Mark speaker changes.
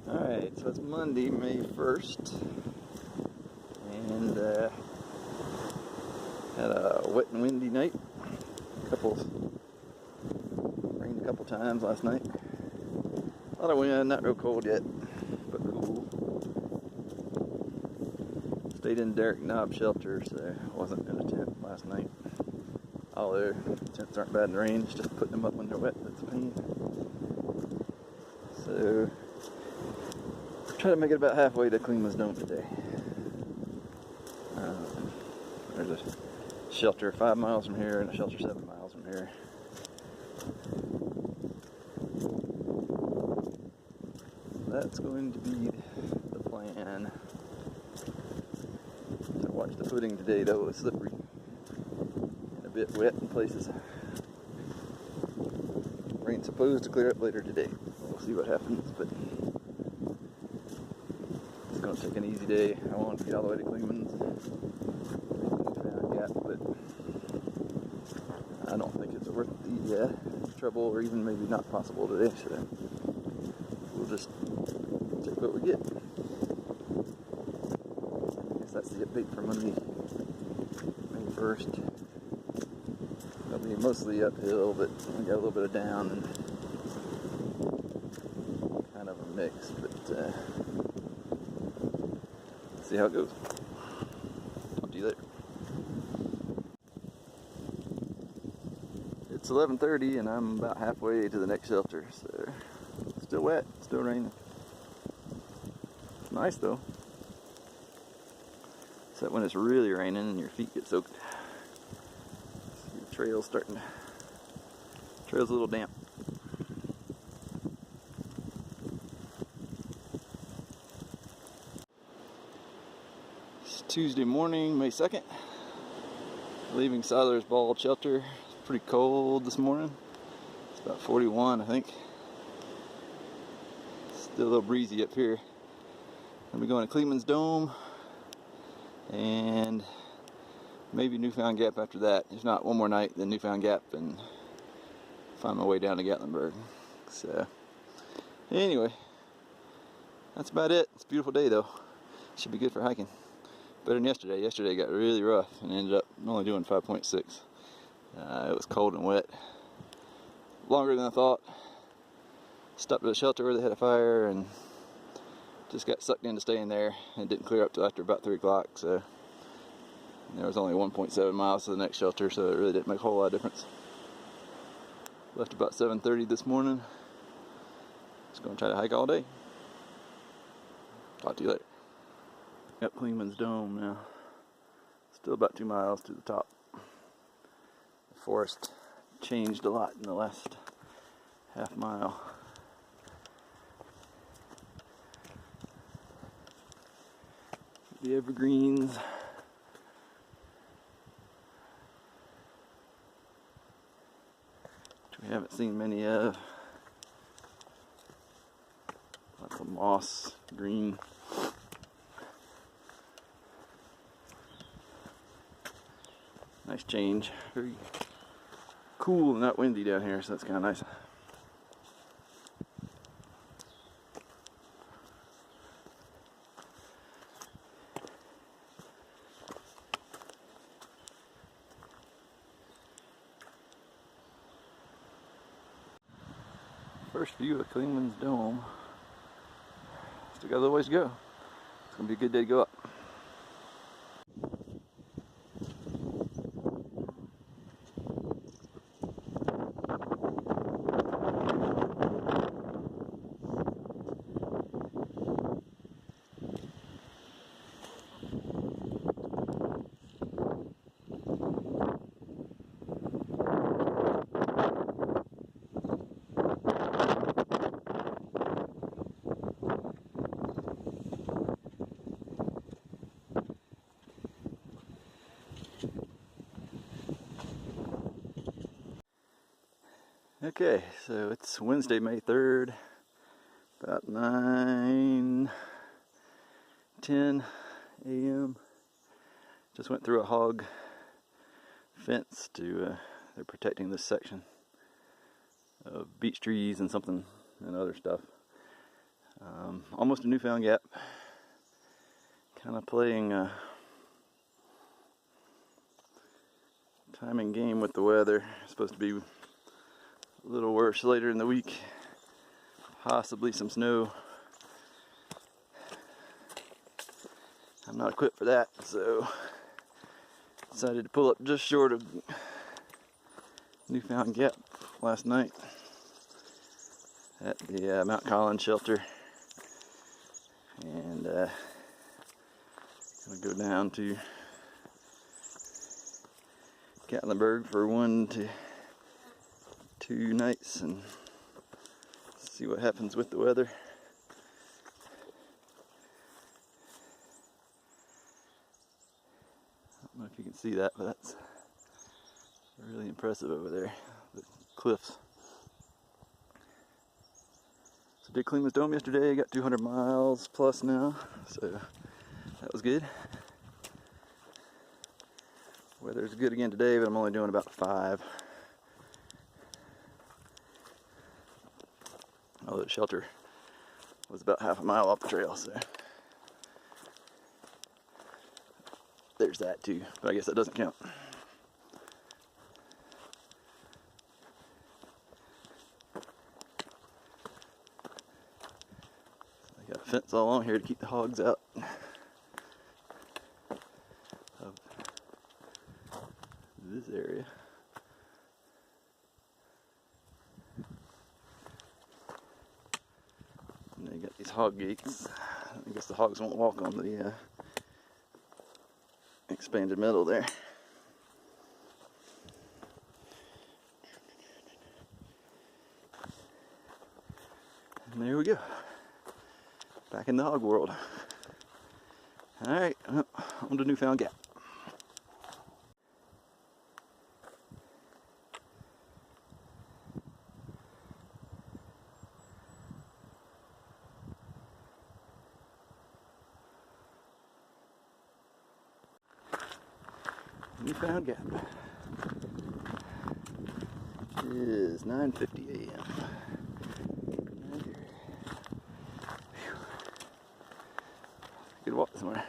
Speaker 1: Alright, so it's Monday, May 1st, and had a wet and windy night. Rained a couple times last night. A lot of wind, not real cold yet, but cool. Stayed in Derrick knob shelter, so I wasn't in a tent last night. Although tents aren't bad in the rain, it's just putting them up when they're wet that's a pain. So try to make it about halfway to Cleveland's Dome today. There's a shelter 5 miles from here and a shelter 7 miles from here. That's going to be the plan. So watch the footing today though, it's slippery and a bit wet in places. Rain's supposed to clear up later today. We'll see what happens, but it's going to take an easy day. I want to get all the way to Cleveland's Newfound Gap, but I don't think it's worth the trouble, or even maybe not possible today, so we'll just take what we get. I guess that's the update for Monday, May 1st. It'll be mostly uphill, but we got a little bit of down and kind of a mix, but see how it goes. Talk to you later. It's 11:30 and I'm about halfway to the next shelter, so still wet, still raining. It's nice though. Except when it's really raining and your feet get soaked. See the trail's trail's a little damp. Tuesday morning, May 2nd, leaving Siler's Bald Shelter. It's pretty cold this morning. It's about 41, I think. Still a little breezy up here. I'll be going to Cleveland's Dome and maybe Newfound Gap after that. If not, one more night, then Newfound Gap, and find my way down to Gatlinburg. So, anyway, that's about it. It's a beautiful day though. Should be good for hiking. Better than yesterday. Yesterday got really rough and ended up only doing 5.6. It was cold and wet. Longer than I thought. Stopped at a shelter where they had a fire and just got sucked into staying there, and didn't clear up till after about 3 o'clock. So there was only 1.7 miles to the next shelter, so it really didn't make a whole lot of difference. Left about 7:30 this morning. Just going to try to hike all day. Talk to you later. Got Cleveland's Dome now. Still about 2 miles to the top. The forest changed a lot in the last half mile. The evergreens. Which we haven't seen many of. Lots of moss, green. Nice change. Very cool and not windy down here, so that's kind of nice. First view of Cleveland's Dome. Still got a little ways to go. It's going to be a good day to go up. Okay, so it's Wednesday, May 3rd, about 9:10 a.m. Just went through a hog fence to, they're protecting this section of beech trees and something and other stuff. Almost a Newfound Gap. Kind of playing timing game with the weather. It's supposed to be a little worse later in the week. Possibly some snow. I'm not equipped for that, so decided to pull up just short of Newfound Gap last night at the Mount Collins shelter, and gonna go down to Gatlinburg for 1 to 2 nights and see what happens with the weather. I don't know if you can see that, but that's really impressive over there, the cliffs. So did clean this dome yesterday, got 200 miles plus now, so that was good. Weather's good again today, but I'm only doing about 5. Although the shelter was about half a mile off the trail, so there's that too, but I guess that doesn't count. I got a fence all along here to keep the hogs out of this area. And they got these hog gates. I guess the hogs won't walk on the expanded metal there. And there we go. Back in the hog world. Alright, on to Newfound Gap. Newfound Gap. It is 9:50 a.m. Good walk this morning.